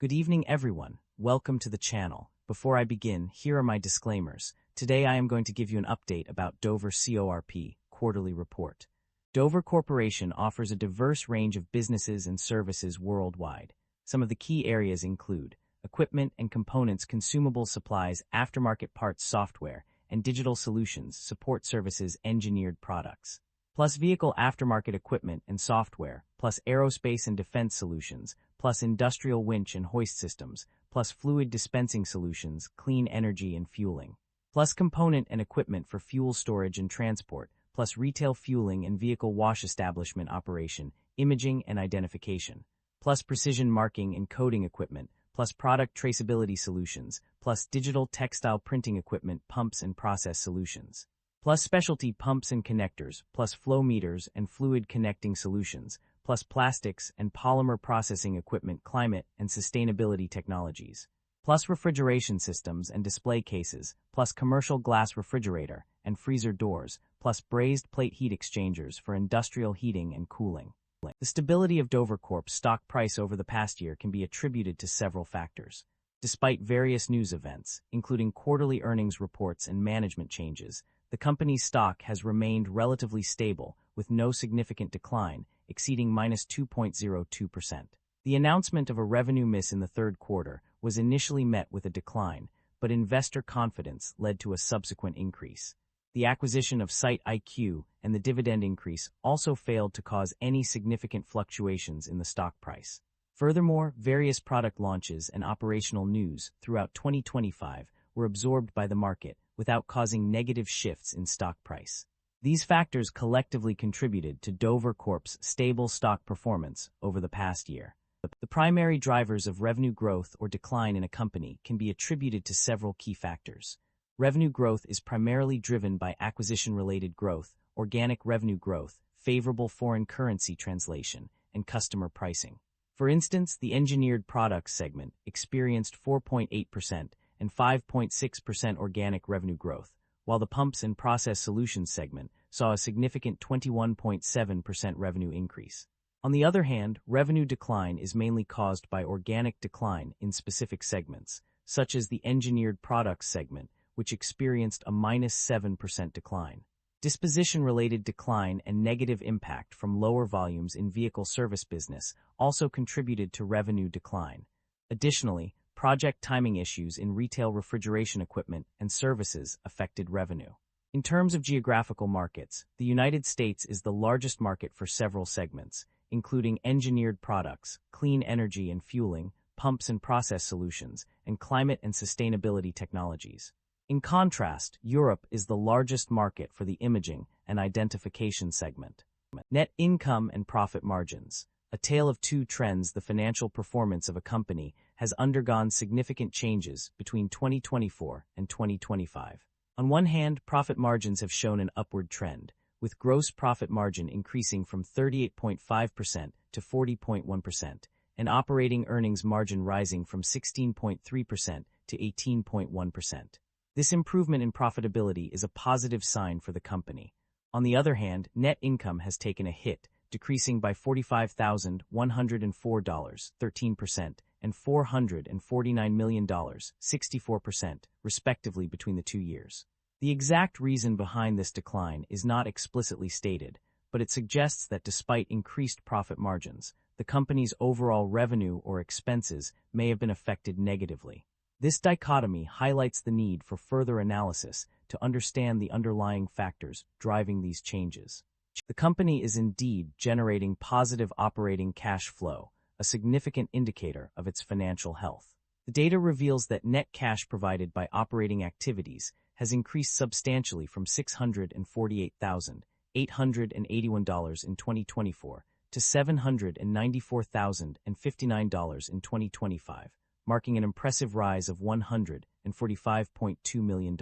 Good evening, everyone. Welcome to the channel. Before I begin, here are my disclaimers. Today I am going to give you an update about Dover Corp. Quarterly Report. Dover Corporation offers a diverse range of businesses and services worldwide. Some of the key areas include equipment and components, consumable supplies, aftermarket parts, software, and digital solutions, support services, engineered products, plus vehicle aftermarket equipment and software, plus aerospace and defense solutions, plus industrial winch and hoist systems, plus fluid dispensing solutions, clean energy and fueling, plus component and equipment for fuel storage and transport, plus retail fueling and vehicle wash establishment operation, imaging and identification, plus precision marking and coding equipment, plus product traceability solutions, plus digital textile printing equipment, pumps and process solutions, plus specialty pumps and connectors, plus flow meters and fluid connecting solutions, plus plastics and polymer processing equipment, climate and sustainability technologies, plus refrigeration systems and display cases, plus commercial glass refrigerator and freezer doors, plus brazed plate heat exchangers for industrial heating and cooling. The stability of Dover Corp's stock price over the past year can be attributed to several factors. Despite various news events, including quarterly earnings reports and management changes, the company's stock has remained relatively stable, with no significant decline, exceeding -2.02%. The announcement of a revenue miss in the third quarter was initially met with a decline, but investor confidence led to a subsequent increase. The acquisition of Site IQ and the dividend increase also failed to cause any significant fluctuations in the stock price. Furthermore, various product launches and operational news throughout 2025 were absorbed by the market without causing negative shifts in stock price. These factors collectively contributed to Dover Corp's stable stock performance over the past year. The primary drivers of revenue growth or decline in a company can be attributed to several key factors. Revenue growth is primarily driven by acquisition-related growth, organic revenue growth, favorable foreign currency translation, and customer pricing. For instance, the engineered products segment experienced 4.8% and 5.6% organic revenue growth, while the pumps and process solutions segment saw a significant 21.7% revenue increase. On the other hand, revenue decline is mainly caused by organic decline in specific segments, such as the engineered products segment, which experienced a -7% decline. Disposition-related decline and negative impact from lower volumes in vehicle service business also contributed to revenue decline. Additionally, project timing issues in retail refrigeration equipment and services affected revenue. In terms of geographical markets, the United States is the largest market for several segments, including engineered products, clean energy and fueling, pumps and process solutions, and climate and sustainability technologies. In contrast, Europe is the largest market for the imaging and identification segment. Net income and profit margins. A tale of two trends. The financial performance of a company has undergone significant changes between 2024 and 2025. On one hand, profit margins have shown an upward trend, with gross profit margin increasing from 38.5% to 40.1%, and operating earnings margin rising from 16.3% to 18.1%. This improvement in profitability is a positive sign for the company. On the other hand, net income has taken a hit, decreasing by $45,104, 13%, and $449 million, 64%, respectively between the 2 years. The exact reason behind this decline is not explicitly stated, but it suggests that despite increased profit margins, the company's overall revenue or expenses may have been affected negatively. This dichotomy highlights the need for further analysis to understand the underlying factors driving these changes. The company is indeed generating positive operating cash flow, a significant indicator of its financial health. The data reveals that net cash provided by operating activities has increased substantially from $648,881 in 2024 to $794,059 in 2025. Marking an impressive rise of $145.2 million.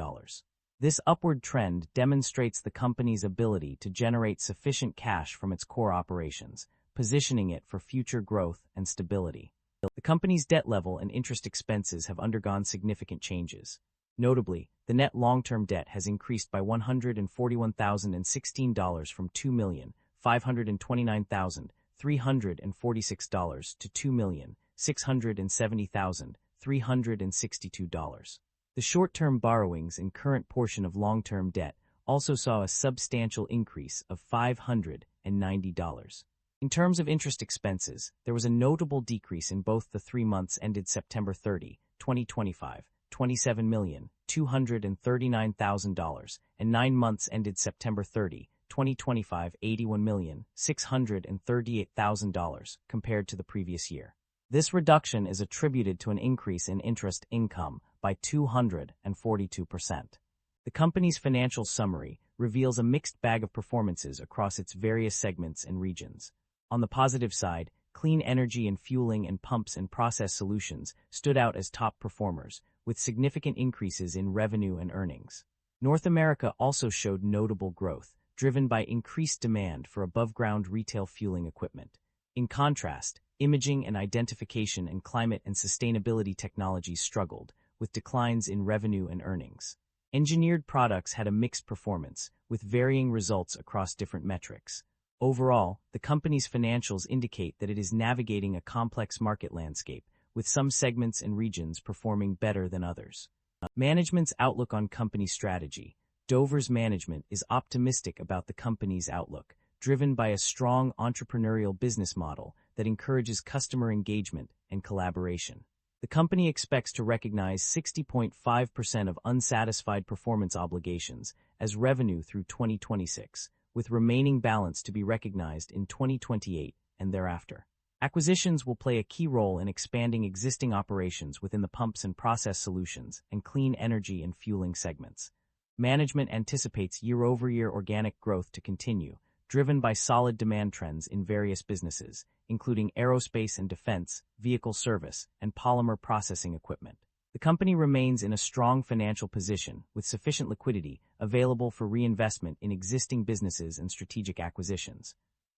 This upward trend demonstrates the company's ability to generate sufficient cash from its core operations, positioning it for future growth and stability. The company's debt level and interest expenses have undergone significant changes. Notably, the net long-term debt has increased by $141,016 from $2,529,346 to $2,000,000 $670,362. The short-term borrowings and current portion of long-term debt also saw a substantial increase of $590. In terms of interest expenses, there was a notable decrease in both the 3 months ended September 30, 2025, $27,239,000, and 9 months ended September 30, 2025, $81,638,000 compared to the previous year. This reduction is attributed to an increase in interest income by 242%. The company's financial summary reveals a mixed bag of performances across its various segments and regions. On the positive side, clean energy and fueling and pumps and process solutions stood out as top performers, with significant increases in revenue and earnings. North America also showed notable growth, driven by increased demand for above-ground retail fueling equipment. In contrast, imaging and identification and climate and sustainability technologies struggled, with declines in revenue and earnings. Engineered products had a mixed performance, with varying results across different metrics. Overall, the company's financials indicate that it is navigating a complex market landscape, with some segments and regions performing better than others. Management's outlook on company strategy. Dover's management is optimistic about the company's outlook, driven by a strong entrepreneurial business model that encourages customer engagement and collaboration. The company expects to recognize 60.5% of unsatisfied performance obligations as revenue through 2026, with remaining balance to be recognized in 2028 and thereafter. Acquisitions will play a key role in expanding existing operations within the pumps and process solutions and clean energy and fueling segments. Management anticipates year-over-year organic growth to continue, driven by solid demand trends in various businesses, including aerospace and defense, vehicle service, and polymer processing equipment. The company remains in a strong financial position, with sufficient liquidity available for reinvestment in existing businesses and strategic acquisitions.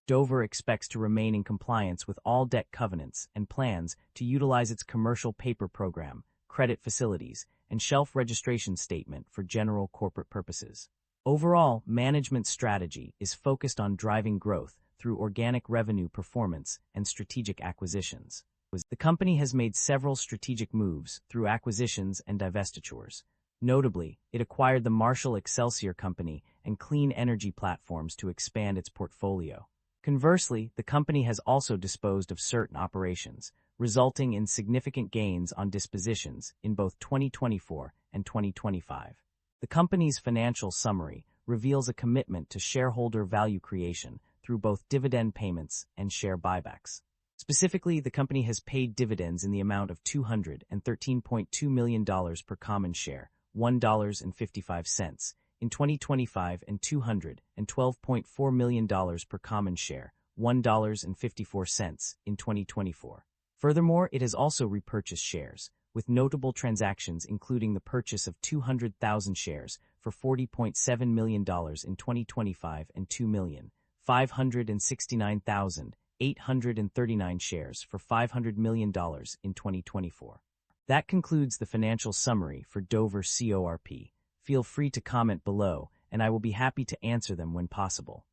Dover expects to remain in compliance with all debt covenants and plans to utilize its commercial paper program, credit facilities, and shelf registration statement for general corporate purposes. Overall, management's strategy is focused on driving growth through organic revenue performance and strategic acquisitions. The company has made several strategic moves through acquisitions and divestitures. Notably, it acquired the Marshall Excelsior Company and clean energy platforms to expand its portfolio. Conversely, the company has also disposed of certain operations, resulting in significant gains on dispositions in both 2024 and 2025. The company's financial summary reveals a commitment to shareholder value creation through both dividend payments and share buybacks. Specifically, the company has paid dividends in the amount of $213.2 million per common share, $1.55, in 2025 and $212.4 million per common share, $1.54, in 2024. Furthermore, it has also repurchased shares, with notable transactions including the purchase of 200,000 shares for $40.7 million in 2025 and 2,569,839 shares for $500 million in 2024. That concludes the financial summary for Dover Corp. Feel free to comment below, and I will be happy to answer them when possible.